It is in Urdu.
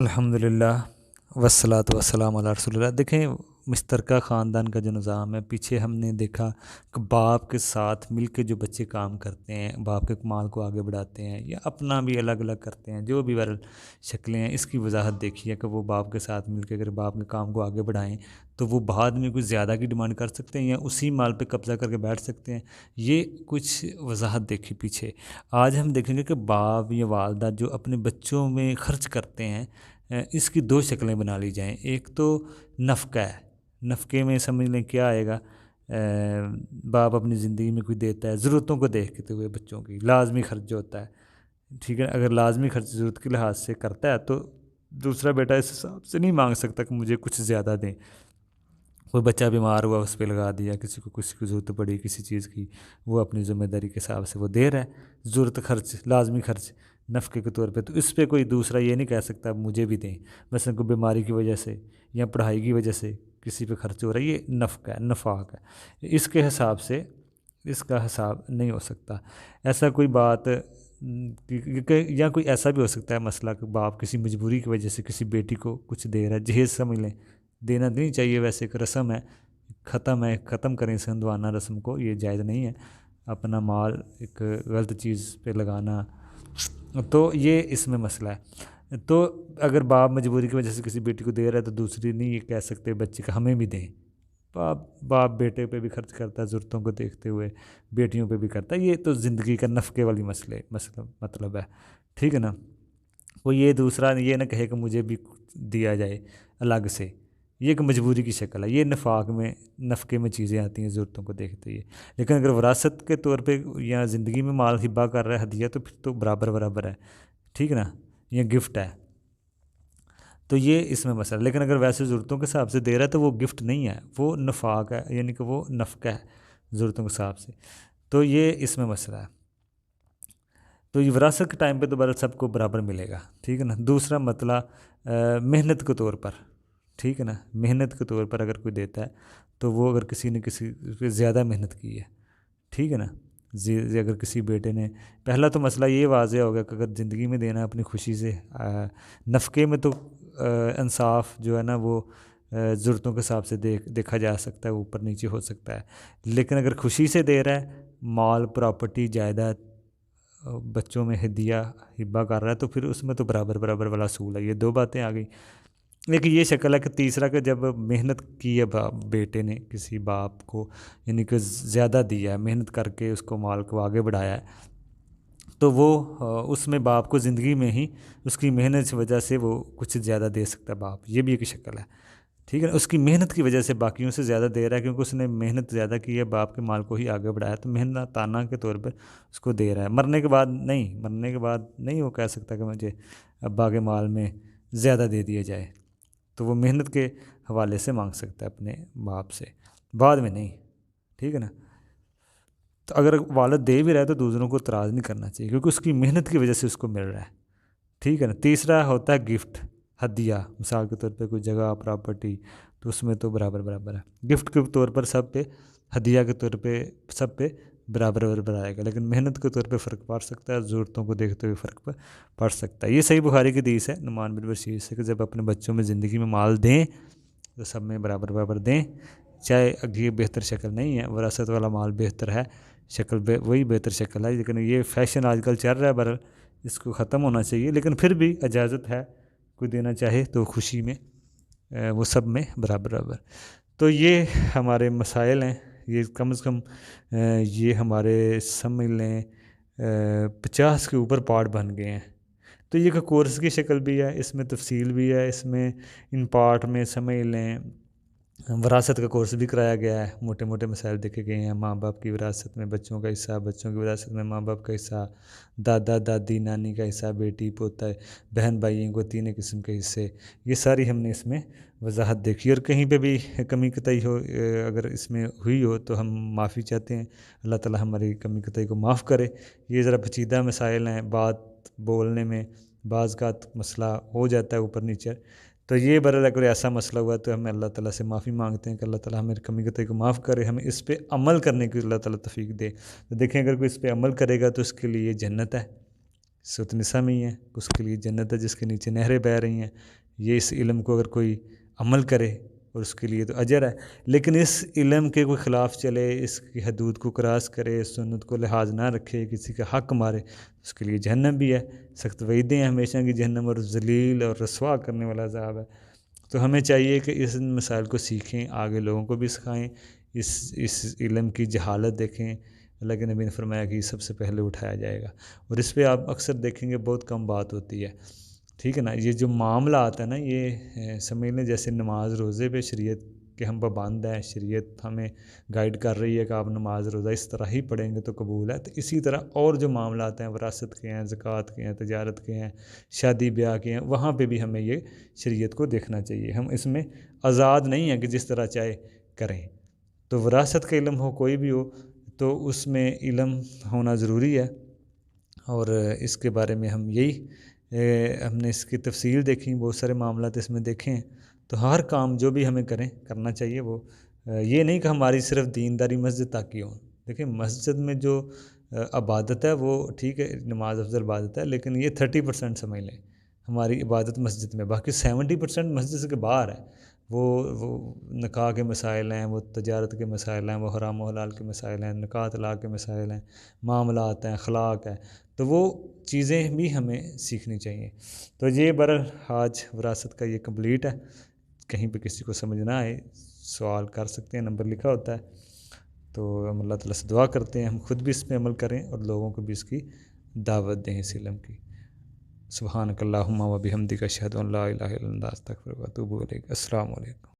الحمدللہ والصلاۃ والسلام علی رسول اللہ۔ دیکھیں، مشترکہ خاندان کا جو نظام ہے، پیچھے ہم نے دیکھا کہ باپ کے ساتھ مل کے جو بچے کام کرتے ہیں، باپ کے کمال کو آگے بڑھاتے ہیں یا اپنا بھی الگ الگ کرتے ہیں، جو بھی شکلیں ہیں، اس کی وضاحت دیکھی ہے کہ وہ باپ کے ساتھ مل کے اگر باپ کے کام کو آگے بڑھائیں تو وہ بعد میں کچھ زیادہ کی ڈیمانڈ کر سکتے ہیں یا اسی مال پہ قبضہ کر کے بیٹھ سکتے ہیں۔ یہ کچھ وضاحت دیکھی پیچھے۔ آج ہم دیکھیں گے کہ باپ یا والدہ جو اپنے بچوں میں خرچ کرتے ہیں، اس کی دو شکلیں بنا لی جائیں۔ ایک تو نفقہ ہے، نفقے میں سمجھ لیں کیا آئے گا، باپ اپنی زندگی میں کوئی دیتا ہے ضرورتوں کو دیکھتے ہوئے، بچوں کی لازمی خرچ جو ہوتا ہے، ٹھیک ہے، اگر لازمی خرچ ضرورت کے لحاظ سے کرتا ہے تو دوسرا بیٹا اس حساب سے نہیں مانگ سکتا کہ مجھے کچھ زیادہ دیں۔ کوئی بچہ بیمار ہوا، اس پہ لگا دیا، کسی کو ضرورت پڑی کسی چیز کی، وہ اپنی ذمہ داری کے حساب سے وہ دے رہا ہے، ضرورت خرچ لازمی خرچ نفقے کے طور پہ، تو اس پہ کوئی دوسرا یہ نہیں کہہ سکتا مجھے بھی دیں۔ مثلا کوئی بیماری کی وجہ سے یا پڑھائی کی وجہ سے کسی پہ خرچ ہو رہا ہے، یہ نفقہ ہے، نفاق ہے، اس کے حساب سے اس کا حساب نہیں ہو سکتا۔ ایسا کوئی بات یا کوئی ایسا بھی ہو سکتا ہے مسئلہ کہ باپ کسی مجبوری کی وجہ سے کسی بیٹی کو کچھ دے رہا ہے، جہیز سمجھ لیں، دینا نہیں چاہیے، ویسے ایک رسم ہے، ختم کریں اس ہندوانہ رسم کو، یہ جائز نہیں ہے اپنا مال ایک غلط چیز پہ لگانا، تو یہ اس میں مسئلہ ہے۔ تو اگر باپ مجبوری کی وجہ سے کسی بیٹی کو دے رہا ہے تو دوسری نہیں یہ کہہ سکتے بچے کا ہمیں بھی دیں۔ باپ بیٹے پہ بھی خرچ کرتا ہے ضرورتوں کو دیکھتے ہوئے، بیٹیوں پہ بھی کرتا ہے، یہ تو زندگی کا نفقے والی مطلب ہے، ٹھیک ہے نا۔ وہ یہ دوسرا یہ نہ کہے کہ مجھے بھی دیا جائے الگ سے، یہ ایک مجبوری کی شکل ہے، یہ نفقے میں چیزیں آتی ہیں ضرورتوں کو دیکھتے ہوئے۔ لیکن اگر وراثت کے طور پہ یا زندگی میں مال ہبہ کر رہا ہے، ہدیہ، تو پھر تو برابر ہے، ٹھیک ہے نا، یہ گفٹ ہے، تو یہ اس میں مسئلہ۔ لیکن اگر ویسے ضرورتوں کے حساب سے دے رہا ہے تو وہ گفٹ نہیں ہے، وہ نفاق ہے، یعنی کہ وہ نفقہ ہے ضرورتوں کے حساب سے، تو یہ اس میں مسئلہ ہے۔ تو یہ وراثت کے ٹائم پہ دوبارہ سب کو برابر ملے گا، ٹھیک ہے نا۔ دوسرا مسئلہ محنت کے طور پر، ٹھیک ہے نا، محنت کے طور پر اگر کوئی دیتا ہے تو وہ اگر کسی نے کسی پہ زیادہ محنت کی ہے، ٹھیک ہے نا، اگر کسی بیٹے نے، پہلا تو مسئلہ یہ واضح ہوگا کہ اگر زندگی میں دینا ہے اپنی خوشی سے، نفقے میں تو انصاف جو ہے نا وہ ضرورتوں کے حساب سے دیکھا جا سکتا ہے، اوپر نیچے ہو سکتا ہے، لیکن اگر خوشی سے دے رہا ہے، مال پراپرٹی جائیداد بچوں میں ہدیہ ہبہ کر رہا ہے، تو پھر اس میں تو برابر والا اصول ہے۔ یہ دو باتیں آ گئی۔ لیکن یہ شکل ہے کہ تیسرا کہ جب محنت کی ہے بیٹے نے کسی باپ کو، یعنی کہ زیادہ دیا ہے، محنت کر کے اس کو مال کو آگے بڑھایا ہے، تو وہ اس میں باپ کو زندگی میں ہی اس کی محنت کی وجہ سے وہ کچھ زیادہ دے سکتا ہے باپ، یہ بھی ایک شکل ہے، ٹھیک ہے نا۔ اس کی محنت کی وجہ سے باقیوں سے زیادہ دے رہا ہے کیونکہ اس نے محنت زیادہ کی ہے، باپ کے مال کو ہی آگے بڑھایا، تو محنتانہ کے طور پر اس کو دے رہا ہے۔ مرنے کے بعد نہیں وہ کہہ سکتا کہ مجھے ابا کے مال میں زیادہ دے دیا جائے، تو وہ محنت کے حوالے سے مانگ سکتا ہے اپنے باپ سے، بعد میں نہیں، ٹھیک ہے نا۔ تو اگر والد دے بھی رہا ہے تو دوسروں کو اعتراض نہیں کرنا چاہیے کیونکہ اس کی محنت کی وجہ سے اس کو مل رہا ہے، ٹھیک ہے نا۔ تیسرا ہوتا ہے گفٹ، ہدیہ، مثال کے طور پہ کوئی جگہ پراپرٹی، تو اس میں تو برابر ہے، گفٹ کے طور پر سب پہ، ہدیہ کے طور پہ سب پہ برابر آئے گا، لیکن محنت کے طور پہ فرق پڑ سکتا ہے، ضرورتوں کو دیکھتے ہوئے فرق پڑ سکتا ہے۔ یہ صحیح بخاری کی حدیث ہے نعمان بن بشیر سے کہ جب اپنے بچوں میں زندگی میں مال دیں تو سب میں برابر دیں، چاہے یہ بہتر شکل نہیں ہے، وراثت والا مال بہتر ہے، شکل وہی بہتر شکل ہے، لیکن یہ فیشن آج کل چل رہا ہے، برحال اس کو ختم ہونا چاہیے، لیکن پھر بھی اجازت ہے، کوئی دینا چاہے تو خوشی میں وہ سب میں برابر۔ تو یہ ہمارے مسائل ہیں، یہ کم از کم یہ ہمارے سمجھ لیں 50 کے اوپر پارٹ بن گئے ہیں، تو یہ کہ کورس کی شکل بھی ہے، اس میں تفصیل بھی ہے، اس میں ان پارٹ میں سمجھ لیں وراثت کا کورس بھی کرایا گیا ہے، موٹے مسائل دیکھے گئے ہیں، ماں باپ کی وراثت میں بچوں کا حصہ، بچوں کی وراثت میں ماں باپ کا حصہ، دادا دادی نانی کا حصہ، بیٹی پوتا بہن بھائیوں کو تینوں قسم کے حصے، یہ ساری ہم نے اس میں وضاحت دیکھی، اور کہیں پہ بھی کمی کوتاہی ہو اگر اس میں ہوئی ہو تو ہم معافی چاہتے ہیں، اللہ تعالی ہماری کمی کوتاہی کو معاف کرے۔ یہ ذرا پیچیدہ مسائل ہیں، بات بولنے میں بعض کا مسئلہ ہو جاتا ہے اوپر نیچے، تو یہ برحال اگر ایسا مسئلہ ہوا تو ہمیں اللہ تعالیٰ سے معافی مانگتے ہیں کہ اللہ تعالیٰ ہمیں کمی کوتاہی کو معاف کرے، ہمیں اس پہ عمل کرنے کی اللہ تعالیٰ توفیق دے۔ تو دیکھیں اگر کوئی اس پہ عمل کرے گا تو اس کے لیے جنت ہے، صورت نساء میں ہی ہے، اس کے لیے جنت ہے جس کے نیچے نہریں بہہ رہی ہیں۔ یہ اس علم کو اگر کوئی عمل کرے اور اس کے لیے تو اجر ہے، لیکن اس علم کے کوئی خلاف چلے، اس کی حدود کو کراس کرے، سنت کو لحاظ نہ رکھے، کسی کا حق مارے، اس کے لیے جہنم بھی ہے، سخت وعیدیں ہیں ہمیشہ کی جہنم، اور ذلیل اور رسوا کرنے والا عذاب ہے۔ تو ہمیں چاہیے کہ اس مسائل کو سیکھیں، آگے لوگوں کو بھی سکھائیں، اس علم کی جہالت دیکھیں۔ اللہ کے نبی نے فرمایا کہ یہ سب سے پہلے اٹھایا جائے گا، اور اس پہ آپ اکثر دیکھیں گے بہت کم بات ہوتی ہے، ٹھیک ہے نا۔ یہ جو معاملہ آتا ہے نا، یہ سمجھ لیں جیسے نماز روزے پہ شریعت کے ہم پابند ہیں، شریعت ہمیں گائیڈ کر رہی ہے کہ آپ نماز روزہ اس طرح ہی پڑھیں گے تو قبول ہے، تو اسی طرح اور جو معاملات ہیں، وراثت کے ہیں، زکوٰۃ کے ہیں، تجارت کے ہیں، شادی بیاہ کے ہیں، وہاں پہ بھی ہمیں یہ شریعت کو دیکھنا چاہیے۔ ہم اس میں آزاد نہیں ہیں کہ جس طرح چاہے کریں۔ تو وراثت کا علم ہو، کوئی بھی ہو، تو اس میں علم ہونا ضروری ہے، اور اس کے بارے میں ہم ہم نے اس کی تفصیل دیکھی، بہت سارے معاملات اس میں دیکھے ہیں۔ تو ہر کام جو بھی ہمیں کرنا چاہیے، وہ یہ نہیں کہ ہماری صرف دینداری مسجد تک ہی ہو۔ دیکھیں مسجد میں جو عبادت ہے وہ ٹھیک ہے، نماز افضل عبادت ہے، لیکن یہ 30% سمجھ لیں ہماری عبادت مسجد میں، باقی 70% مسجد کے باہر ہے۔ وہ نکاح کے مسائل ہیں، وہ تجارت کے مسائل ہیں، وہ حرام و حلال کے مسائل ہیں، نکاح طلاق کے مسائل ہیں، معاملات ہیں، اخلاق ہے، تو وہ چیزیں بھی ہمیں سیکھنی چاہیے۔ تو یہ آج وراثت کا یہ کمپلیٹ ہے۔ کہیں پہ کسی کو سمجھ نہ آئے، سوال کر سکتے ہیں، نمبر لکھا ہوتا ہے۔ تو ہم اللہ تعالیٰ سے دعا کرتے ہیں ہم خود بھی اس پہ عمل کریں اور لوگوں کو بھی اس کی دعوت دیں اس علم کی۔ سبحانک اللہم و بحمدک اشہد ان لا الہ الا انت استغفرک و اتوب الیک۔ السلام علیکم۔